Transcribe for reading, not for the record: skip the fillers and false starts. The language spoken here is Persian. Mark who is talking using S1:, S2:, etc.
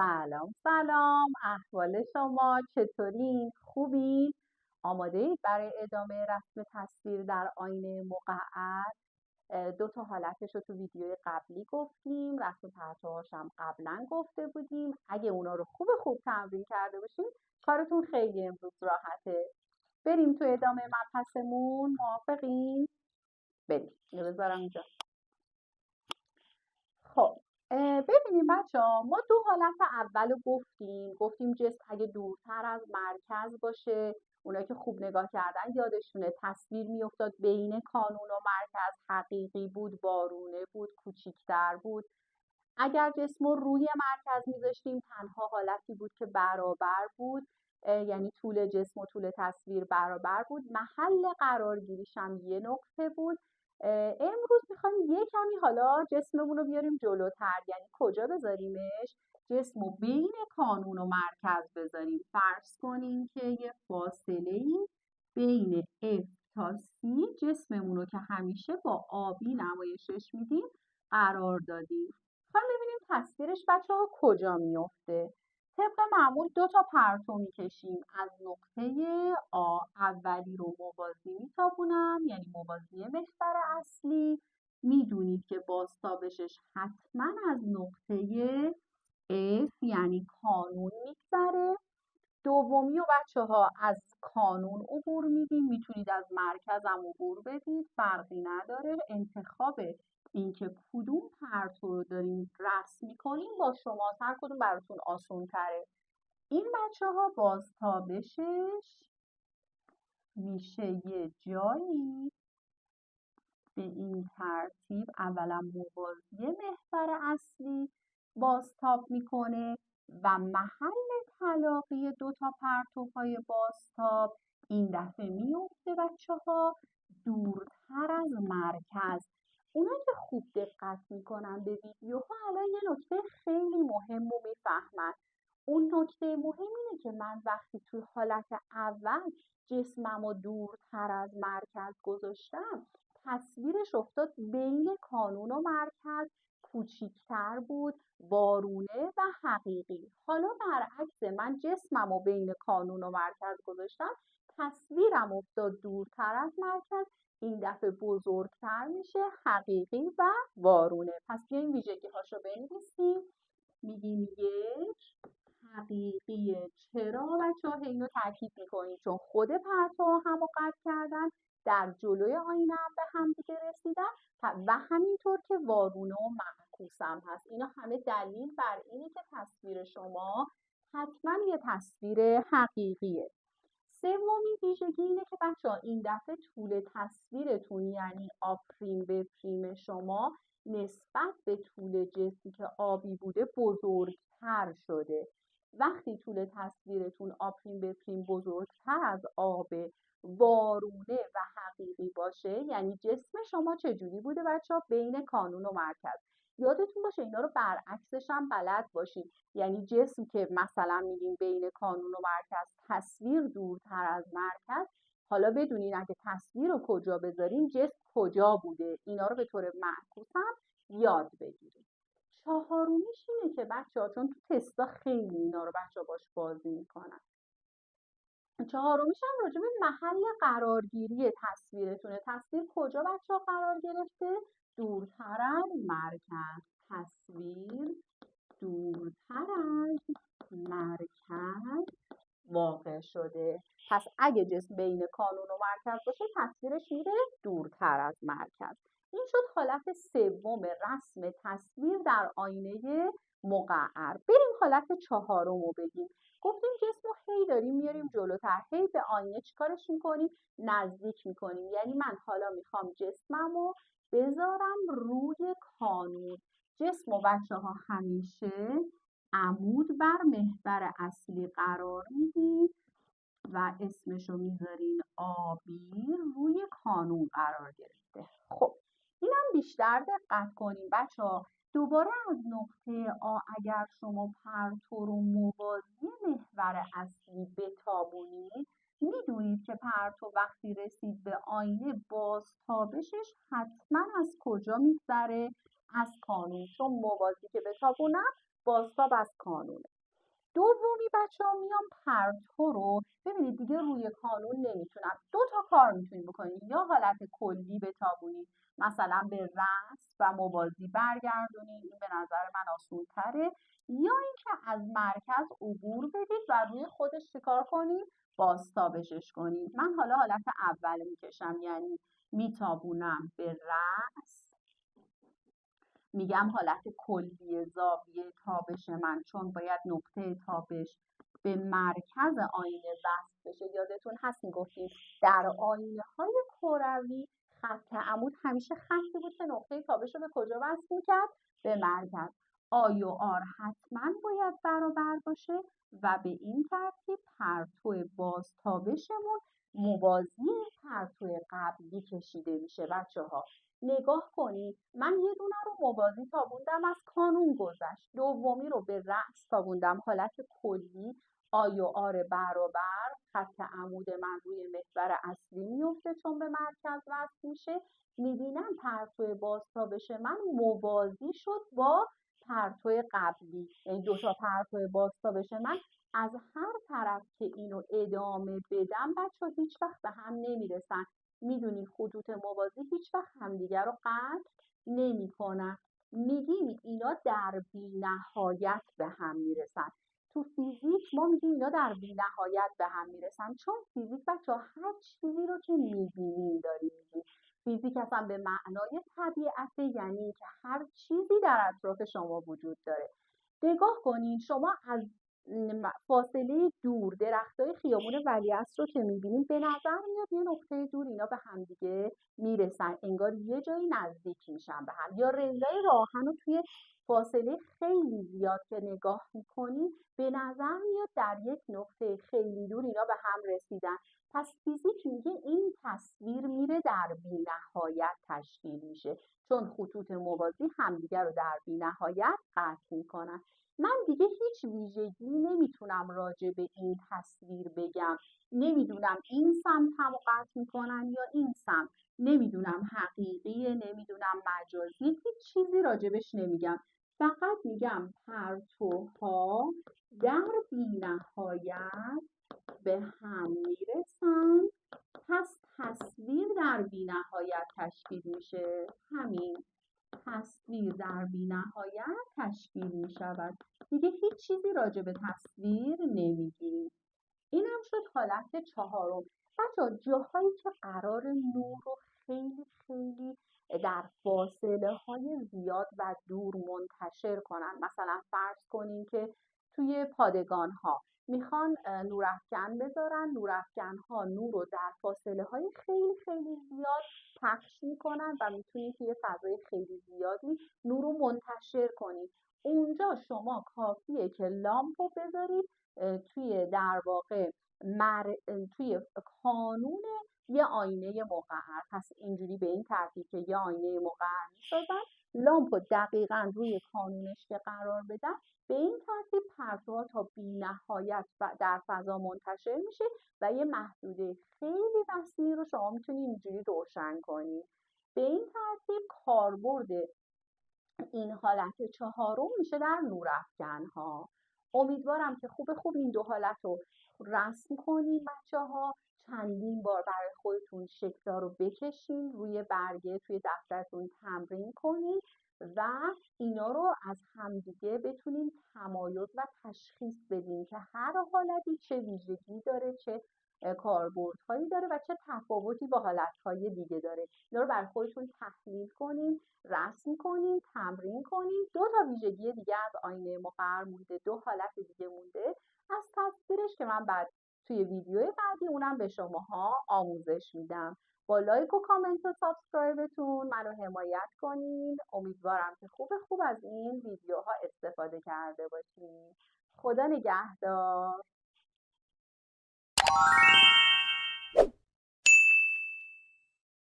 S1: سلام سلام، احوال شما چطورین؟ خوبین؟ آماده برای ادامه رسم تصویر در آینه مقعر؟ دو تا حالتش رو تو ویدیوی قبلی گفتیم، رسم پرتوهاش هم قبلا گفته بودیم. اگه اونا رو خوب تمرین کرده باشین کارتون خیلی امروز راحته. بریم تو ادامه مبحثمون، موافقین؟ بریم. اینو بذارم اینجا. خب ببینیم بچه ها، ما دو حالت اول رو گفتیم جسم اگه دورتر از مرکز باشه، اونایی که خوب نگاه کردن یادشونه تصویر میافتاد بین کانون و مرکز، حقیقی بود، وارونه بود، کوچیکتر بود. اگر جسم رو روی مرکز میذاشتیم تنها حالتی بود که برابر بود، یعنی طول جسم و طول تصویر برابر بود، محل قرارگیریش هم یه نقطه بود. امروز میخوایم یه کمی حالا جسممون رو بیاریم جلوتر، یعنی کجا بذاریمش؟ جسم رو بین کانون و مرکز بذاریم. فرض کنیم که یه فاصله بین F تا C جسممون رو که همیشه با آبی نمایشش میدیم قرار دادیم. حالا ببینیم تصویرش بچه ها کجا میفته. طبق معمول دو تا پرتو میکشیم. از نقطه آ اولی رو موازی میتابونم، یعنی موازی محور اصلی. میدونید که بازتابشش حتما از نقطه F یعنی کانون میگذره. دومی و بچه ها از کانون عبور میدیم، میتونید از مرکز هم عبور بدید، فرقی نداره. انتخاب اینکه کدوم پرتو رو داریم رسم میکنیم با شماست، هر کدوم براتون آسون تره. این بچه ها بازتابشش میشه یه جایی به این ترتیب، اولا موازی محور اصلی بازتاب میکنه و محل تلاقی دو تا پرتوهای بازتاب این دفعه میفته بچه ها دورتر از مرکز. اونا که خوب دقت میکنن به ویدیوها الان یه نکته خیلی مهم رو میفهمن. اون نکته مهم اینه که من وقتی توی حالت اول جسمم رو دورتر از مرکز گذاشتم، تصویرش افتاد بین کانون و مرکز، کوچیکتر بود، وارونه و حقیقی. حالا برعکس، من جسمم رو بین کانون و مرکز گذاشتم، تصویرم افتاد دورتر از مرکز، این دفعه بزرگتر میشه، حقیقی و وارونه. پس بیایم ویژگی هاشو بنویسیم. میگیم یک حقیقیه. چرا بچه ها اینو تاکید میکنیم؟ چون خود پرتو همو قطع کردن، در جلوی آینه هم به هم دیگه رسیدن و همینطور که وارونه و معکوس هم هست. اینا همه دلیل بر اینه که تصویر شما حتما یه تصویر حقیقیه. سومین ویژگی اینه که بچه ها این دفعه طول تصویرتون، یعنی آ پریم به پریم شما نسبت به طول جسمی که آبی بوده بزرگتر شده. وقتی طول تصویرتون آ پریم به پریم بزرگتر از آب وارونه و حقیقی باشه، یعنی جسم شما چجوری بوده بچه ها؟ بین کانون و مرکز. یادتون باشه اینا رو برعکسش هم بلد باشید، یعنی جسم که مثلا میگیم بین کانون و مرکز، تصویر دورتر از مرکز. حالا بدونین اگه تصویر رو کجا بذارین جسم کجا بوده، اینا رو به طور معکوس هم یاد بگیرید. چهارمیش اینه که بچه ها، چون تو تستا خیلی اینا رو بچه ها باش بازی میکنن، چهارمیش هم راجع به محل قرارگیری تصویرتونه. تصویر کجا بچه ها قرار گرفته؟ دورتر از مرکز. تصویر دورتر از مرکز واقع شده. پس اگه جسم بین کانون و مرکز باشه تصویرش میره دورتر از مرکز. این شد حالت سوم رسم تصویر در آینه مقعر. بریم حالت چهارم رو بگیم. گفتیم جسم رو هی داریم میاریم جلوتر، هی به آینه چیکارش میکنیم؟ نزدیک میکنیم. یعنی من حالا میخوام جسمم رو بذارم روی کانون. جسم و بچه ها همیشه عمود بر محور اصلی قرار میدید و اسمشو میذارین آبی، روی کانون قرار گرفته. خب اینم بیشتر دقت کنیم بچه ها. دوباره از نقطه آ اگر شما پرتو رو موازی محور اصلی بتابونید، میدونید که پرتو وقتی رسید به آینه بازتابشش حتما از کجا میگذره؟ از کانون. چون موازی که بتابونم بازتاب از کانونه. دومی بچه‌ها میام پرتو رو ببینید دیگه روی کانون نمیتونم. دو تا کار میتونید بکنید، یا حالت کلی بتابونید مثلا به رأس و موازی برگردونید، این به نظر من آسون تره، یا اینکه از مرکز عبور بدید و روی خودش چیکار کنید؟ بازتابشش کنید. من حالا حالت اول میکشم، یعنی میتابونم به رأس، میگم حالت کلی زاویه تابش من، چون باید نقطه تابش به مرکز آینه وصل بشه. یادتون هست میگفتیم در آینه های کروی خط عمود همیشه خطی بود که نقطه تابش رو به کجا وصل میکرد؟ به مرکز. آی و آر حتما باید برابر باشه و به این ترتیب پرتو بازتابشمون موازی پرتو قبلی کشیده میشه. بچه‌ها نگاه کنید، من یه دونه رو موازی تابوندم از کانون گذشت، دومی رو به رأس تابوندم حالت کلی، آی و آر برابر، خط عمود من روی محور اصلی میفته چون به مرکز وصل میشه. میبینم پرتو بازتابش من موازی شد با پرتو قبلی، یعنی دوتا پرتو بازتابش من از هر طرف که اینو ادامه بدم بچه هیچ وقت به هم نمیرسن. میدونید خطوط موازی هیچ وقت همدیگر رو قطع نمی‌کنن. میگیم اینا در بی‌نهایت به هم میرسن. تو فیزیک ما میگیم اینا در بی‌نهایت به هم میرسن، چون فیزیک بچه‌ها هر چیزی رو که میبینیم داریم میگیم. فیزیک اصلا به معنای طبیعت، یعنی که هر چیزی در اطراف شما وجود داره. نگاه کنین شما از فاصله دور درختای خیابون ولیعصر رو که میبینیم به نظر میاد یه نقطه دور اینا به هم دیگه میرسن، انگار یه جایی نزدیک میشن به هم. یا ریلای راهن رو توی فاصله خیلی زیاد که نگاه میکنیم به نظر میاد در یک نقطه خیلی دور اینا به هم رسیدن. پس فیزیک میگه این تصویر میره در بی‌نهایت تشکیل میشه، چون خطوط موازی همدیگر رو در بی‌نهایت قطع میکنن. من دیگه هیچ ویژگی نمیتونم راجع به این تصویر بگم، نمیدونم این سمت هم قطع میکنن یا این سمت، نمیدونم حقیقیه نمیدونم مجازی، هیچ چیزی راجبش نمیگم، فقط میگم پرتوها در بی‌نهایت به هم میرسن، پس تصویر در بی‌نهایت تشکیل میشه. همین، تصویر در بی‌نهایت تشکیل می شود. دیگه هیچ چیزی راجع به تصویر نمیگیم. اینم شد حالت چهارم. بچه‌ها جاهایی که قرار نور رو خیلی خیلی در فاصله های زیاد و دور منتشر کنن، مثلا فرض کنین که توی پادگان ها میخوان نورافکن بذارن، نورافکن ها نور رو در فاصله های خیلی خیلی زیاد پخش میکنن و میتونید توی فضای خیلی زیادی نور رو منتشر کنید. اونجا شما کافیه که لامپ رو بذارید توی در واقع توی کانون یه آینه مقعر. پس اینجوری به این ترتیب که یه آینه مقعر میسازن، لامپ رو دقیقاً روی کانونش که قرار بدن، به این ترتیب پرتوها تا بی‌نهایت در فضا منتشر میشه و یه محدوده خیلی وسیعی رو شما میتونید اینجوری روشن کنید. به این ترتیب کاربرد این حالت چهارم میشه در نورافکن ها. امیدوارم که خوب این دو حالت رو رسم کنین بچه‌ها، چندین بار برای خودتون شکل‌ها رو بکشین روی برگه، توی دفترتون تمرین کنین و اینا رو از همدیگه بتونین تمایز و تشخیص بدین که هر حالتی چه ویژگی داره، چه کاربردهایی داره و چه تفاوتی با حالتهای دیگه داره. اینا رو برای خودتون تحلیل کنین، رسم کنین، تمرین کنین. دو تا ویژگی دیگه از آینه مقعر مونده، دو حالت دیگه مونده از تصویرش که من بعد توی ویدیو بعدی اونم به شماها آموزش میدم. با لایک و کامنت و سابسکرایبتون منو حمایت کنین. امیدوارم که خوب از این ویدیوها استفاده کرده باشین. خدا نگهدار.